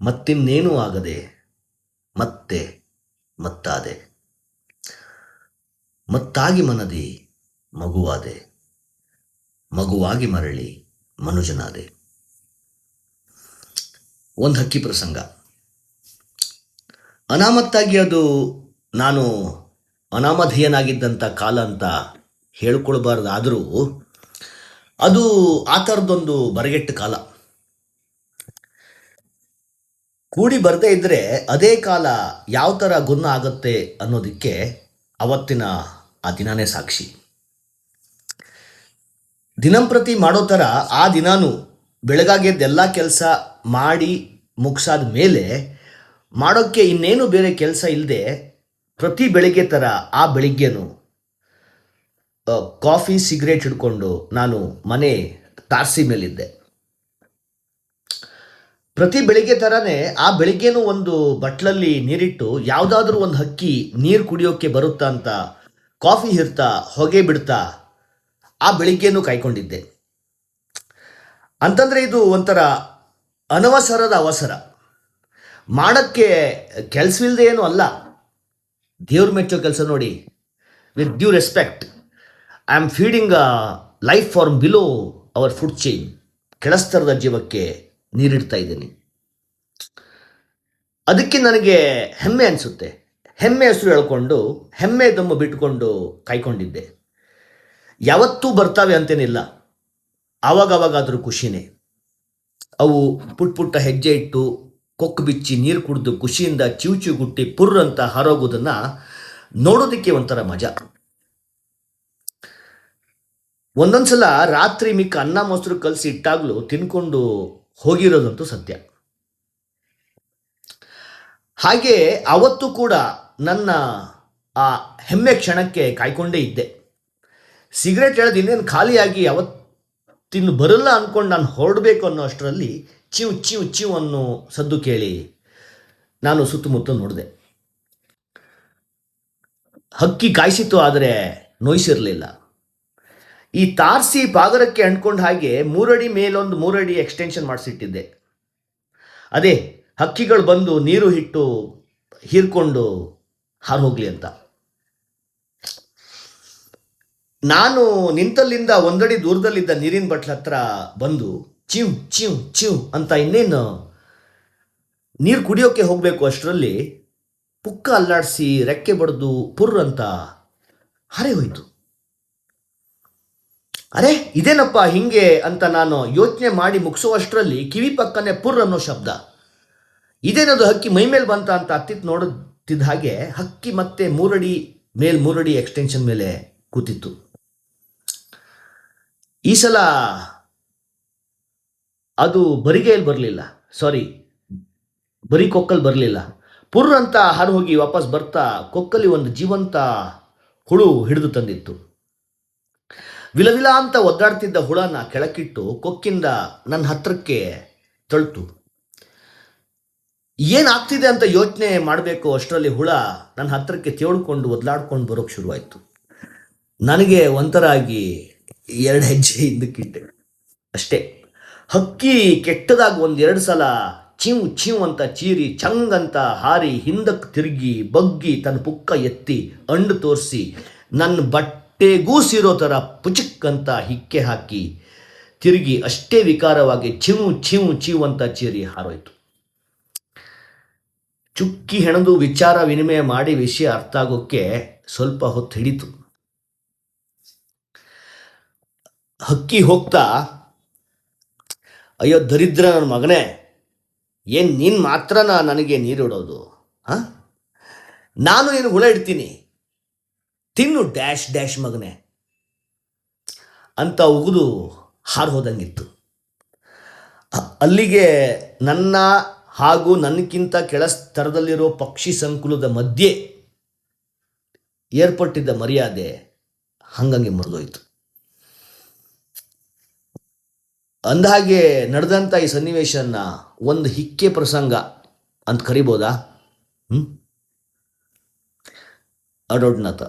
ಮತ್ತಿನ್ನೇನೂ ಆಗದೆ ಮತ್ತೆ ಮತ್ತಾದೆ, ಮತ್ತಾಗಿ ಮನದಿ ಮಗುವಾದೆ, ಮಗುವಾಗಿ ಮರಳಿ ಮನುಜನಾದೆ. ಒಂದು ಹಕ್ಕಿ ಪ್ರಸಂಗ. ಅನಾಮತ್ತಾಗಿ ಅದು ನಾನು ಅನಾಮಧೇಯನಾಗಿದ್ದಂಥ ಕಾಲ ಅಂತ ಹೇಳ್ಕೊಳ್ಬಾರ್ದಾದರೂ ಅದು ಆ ಥರದ್ದೊಂದು ಬರಗೆಟ್ಟ ಕಾಲ. ಕೂಡಿ ಬರದೇ ಇದ್ದರೆ ಅದೇ ಕಾಲ ಯಾವ ಥರ ಗುನ್ನ ಆಗುತ್ತೆ ಅನ್ನೋದಕ್ಕೆ ಅವತ್ತಿನ ಆ ದಿನನೇ ಸಾಕ್ಷಿ. ದಿನಂಪ್ರತಿ ಮಾಡೋ ಥರ ಆ ದಿನಾನು ಬೆಳಗಾಗೆದ್ದೆಲ್ಲ ಕೆಲಸ ಮಾಡಿ ಮುಗಿಸಾದ ಮೇಲೆ ಮಾಡೋಕ್ಕೆ ಇನ್ನೇನು ಬೇರೆ ಕೆಲಸ ಇಲ್ಲದೆ ಪ್ರತಿ ಬೆಳಿಗ್ಗೆ ಥರ ಆ ಬೆಳಿಗ್ಗೆನೂ ಕಾಫಿ ಸಿಗರೇಟ್ ಹಿಡ್ಕೊಂಡು ನಾನು ಮನೆ ತಾರಸಿ ಮೇಲಿದ್ದೆ. ಪ್ರತಿ ಬೆಳಿಗ್ಗೆ ಥರನೇ ಆ ಬೆಳಿಗ್ಗೆನೂ ಒಂದು ಬಟ್ಲಲ್ಲಿ ನೀರಿಟ್ಟು ಯಾವುದಾದ್ರೂ ಒಂದು ಹಕ್ಕಿ ನೀರು ಕುಡಿಯೋಕ್ಕೆ ಬರುತ್ತಾ ಅಂತ ಕಾಫಿ ಹಿರ್ತಾ ಹೊಗೆ ಬಿಡ್ತಾ ಆ ಬೆಳಿಗ್ಗೆನೂ ಕಾಯ್ಕೊಂಡಿದ್ದೆ. ಅಂತಂದರೆ ಇದು ಒಂಥರ ಅನವಸರದ ಅವಸರ. ಮಾಡೋಕ್ಕೆ ಕೆಲಸವಿಲ್ಲದೆ ಏನೂ ಅಲ್ಲ, ದೇವ್ರು ಮೆಚ್ಚೋ ಕೆಲಸ ನೋಡಿ. With due respect, I am feeding a life form below our food chain. ಕೆಳಸ್ತರದ ಜೀವಕ್ಕೆ ನೀರಿಡ್ತಾ ಇದ್ದೀನಿ. ಅದಕ್ಕೆ ನನಗೆ ಹೆಮ್ಮೆ ಅನಿಸುತ್ತೆ. ಹೆಮ್ಮೆ ಹೆಸರು ಹೇಳ್ಕೊಂಡು ಹೆಮ್ಮೆ ದಮ್ಮು ಬಿಟ್ಕೊಂಡು ಕಾಯ್ಕೊಂಡಿದ್ದೆ. ಯಾವತ್ತೂ ಬರ್ತಾವೆ ಅಂತೇನಿಲ್ಲ, ಆವಾಗವಾಗಾದರೂ ಖುಷಿನೇ. ಅವು ಪುಟ್ಟ ಪುಟ್ಟ ಹೆಜ್ಜೆ ಇಟ್ಟು ಕೊಕ್ಕು ಬಿಚ್ಚಿ ನೀರು ಕುಡಿದು ಖುಷಿಯಿಂದ ಚಿವುಚು ಗುಟ್ಟಿ ಪುರ್ರ್ ಅಂತ ಹಾರೋಗೋದನ್ನು ನೋಡೋದಕ್ಕೆ ಒಂಥರ ಮಜಾ. ಒಂದೊಂದು ಸಲ ರಾತ್ರಿ ಮಿಕ್ಕ ಅನ್ನ ಮೊಸರು ಕಲಸಿ ಇಟ್ಟಾಗಲೂ ತಿನ್ಕೊಂಡು ಹೋಗಿರೋದಂತೂ ಸತ್ಯ. ಹಾಗೆ ಅವತ್ತು ಕೂಡ ನನ್ನ ಆ ಹೆಮ್ಮೆ ಕ್ಷಣಕ್ಕೆ ಕಾಯ್ಕೊಂಡೇ ಇದ್ದೆ. ಸಿಗರೇಟ್ ಹೇಳೋದು ಇನ್ನೇನು ಖಾಲಿಯಾಗಿ ಅವತ್ತಿನ್ನು ಬರಲ್ಲ ಅಂದ್ಕೊಂಡು ನಾನು ಹೊರಡಬೇಕು ಅನ್ನೋ ಅಷ್ಟರಲ್ಲಿ ಚಿವ್ ಚಿವ್ ಚಿವ್ ಅನ್ನೋ ಸದ್ದು ಕೇಳಿ ನಾನು ಸುತ್ತಮುತ್ತ ನೋಡಿದೆ. ಹಕ್ಕಿ ಕಾಯಿಸಿತು, ಆದರೆ ನೋಯಿಸಿರಲಿಲ್ಲ. ಈ ತಾರಸಿ ಪಾಗರಕ್ಕೆ ಅಂಟ್ಕೊಂಡು ಹಾಗೆ 3 ಅಡಿ ಮೇಲೊಂದು 3 ಅಡಿ ಎಕ್ಸ್ಟೆನ್ಷನ್ ಮಾಡಿಸಿಟ್ಟಿದ್ದೆ. ಅದೇ ಹಕ್ಕಿಗಳು ಬಂದು ನೀರು ಹಿಟ್ಟು ಹೀರ್ಕೊಂಡು ಹಾರು ಹೋಗಲಿ ಅಂತ. ನಾನು ನಿಂತಲ್ಲಿಂದ 1 ಅಡಿ ದೂರದಲ್ಲಿದ್ದ ನೀರಿನ ಬಟ್ಲ ಹತ್ರ ಬಂದು ಚಿವ್ ಚಿವ್ ಚಿವ್ ಅಂತ ಇನ್ನೇನು ನೀರು ಕುಡಿಯೋಕ್ಕೆ ಹೋಗಬೇಕು ಅಷ್ಟರಲ್ಲಿ ಪುಕ್ಕ ಅಲ್ಲಾಡಿಸಿ ರೆಕ್ಕೆ ಬಡ್ದು ಪುರ್ರ್ ಅಂತ ಹಾರೇ ಹೋಯಿತು. ಅರೆ ಇದೇನಪ್ಪ ಹಿಂಗೆ ಅಂತ ನಾನು ಯೋಚನೆ ಮಾಡಿ ಮುಗಿಸೋವಷ್ಟರಲ್ಲಿ ಕಿವಿ ಪಕ್ಕನೆ ಪುರ್ರ್ ಅನ್ನೋ ಶಬ್ದ. ಇದೇನದು ಹಕ್ಕಿ ಮೈಮೇಲೆ ಬಂತ ಅಂತ ಹತ್ತಿತ್ತು. ನೋಡುತ್ತಿದ್ದ ಹಾಗೆ ಹಕ್ಕಿ ಮತ್ತೆ 3 ಅಡಿ ಮೇಲೆ 3 ಅಡಿ ಎಕ್ಸ್ಟೆನ್ಷನ್ ಮೇಲೆ ಕೂತಿತ್ತು. ಈ ಸಲ ಅದು ಬರಿಗೆಯಲ್ಲಿ ಬರಲಿಲ್ಲ, ಬರೀ ಕೊಕ್ಕಲ್ಲಿ ಬರಲಿಲ್ಲ. ಪುರ್ರ್ ಅಂತ ಹಾರು ಹೋಗಿ ವಾಪಸ್ ಬರ್ತಾ ಕೊಕ್ಕಲ್ಲಿ ಒಂದು ಜೀವಂತ ಹುಳು ಹಿಡಿದು ತಂದಿತ್ತು. ವಿಲವಿಲ ಅಂತ ಒದ್ದಾಡ್ತಿದ್ದ ಹುಳನ ಕೆಳಕ್ಕಿಟ್ಟು ಕೊಕ್ಕಿಂದ ನನ್ನ ಹತ್ರಕ್ಕೆ ತಳ್ತು. ಏನಾಗ್ತಿದೆ ಅಂತ ಯೋಚನೆ ಮಾಡಬೇಕು ಅಷ್ಟರಲ್ಲಿ ಹುಳ ನನ್ನ ಹತ್ರಕ್ಕೆ ತೇಳ್ಕೊಂಡು ಒದ್ಲಾಡ್ಕೊಂಡು ಬರೋಕ್ಕೆ ಶುರುವಾಯಿತು. ನನಗೆ ಒಂಥರ ಆಗಿ 2 ಹೆಜ್ಜೆ ಹಿಂದಕ್ಕಿಟ್ಟೆ ಅಷ್ಟೇ. ಹಕ್ಕಿ ಕೆಟ್ಟದಾಗಿ 1-2 ಸಲ ಚಿವ್ ಚಿವ್ ಅಂತ ಚೀರಿ ಚಂಗ್ ಅಂತ ಹಾರಿ ಹಿಂದಕ್ಕೆ ತಿರುಗಿ ಬಗ್ಗಿ ತನ್ನ ಪುಕ್ಕ ಎತ್ತಿ ಅಂಡು ತೋರಿಸಿ ನನ್ನ ಬಟ್ಟೆಗೂ ಸೇರೋ ಥರ ಪುಚಿಕ್ ಅಂತ ಹಿಕ್ಕೆ ಹಾಕಿ ತಿರುಗಿ ಅಷ್ಟೇ ವಿಕಾರವಾಗಿ ಚಿವ್ ಚಿವ್ ಚಿವ್ ಅಂತ ಚೀರಿ ಹಾರೋಯ್ತು. ಚುಕ್ಕಿ ಹೆಣೆದು ವಿಚಾರ ವಿನಿಮಯ ಮಾಡಿ ವಿಷಯ ಅರ್ಥ ಆಗೋಕ್ಕೆ ಸ್ವಲ್ಪ ಹೊತ್ತು ಹಿಡಿತು. ಹಕ್ಕಿ ಹೋಗ್ತಾ, ಅಯ್ಯೋ ದರಿದ್ರ ನನ್ನ ಮಗನೇ, ಏನು ನೀನು ಮಾತ್ರನ ನನಗೆ ನೀರಿಡೋದು? ನಾನು ನೀನು ಹುಳ ಇಡ್ತೀನಿ, ತಿನ್ನು ಡ್ಯಾಶ್ ಡ್ಯಾಶ್ ಮಗನೇ ಅಂತ ಉಗಿದು ಹಾರು ಹೋದಂಗಿತ್ತು. ಅಲ್ಲಿಗೆ ನನ್ನ ಹಾಗೂ ನನಗಿಂತ ಕೆಳ ಸ್ತರದಲ್ಲಿರೋ ಪಕ್ಷಿ ಸಂಕುಲದ ಮಧ್ಯೆ ಏರ್ಪಟ್ಟಿದ್ದ ಮರ್ಯಾದೆ ಹಂಗಂಗೆ ಮುರಿದೋಯ್ತು. ಅಂದಹಾಗೆ ನಡೆದಂಥ ಈ ಸನ್ನಿವೇಶನ ಒಂದು ಹಿಕ್ಕೆ ಪ್ರಸಂಗ ಅಂತ ಕರಿಬೋದಾ? ಅಡೋಡ್ನಾಥ.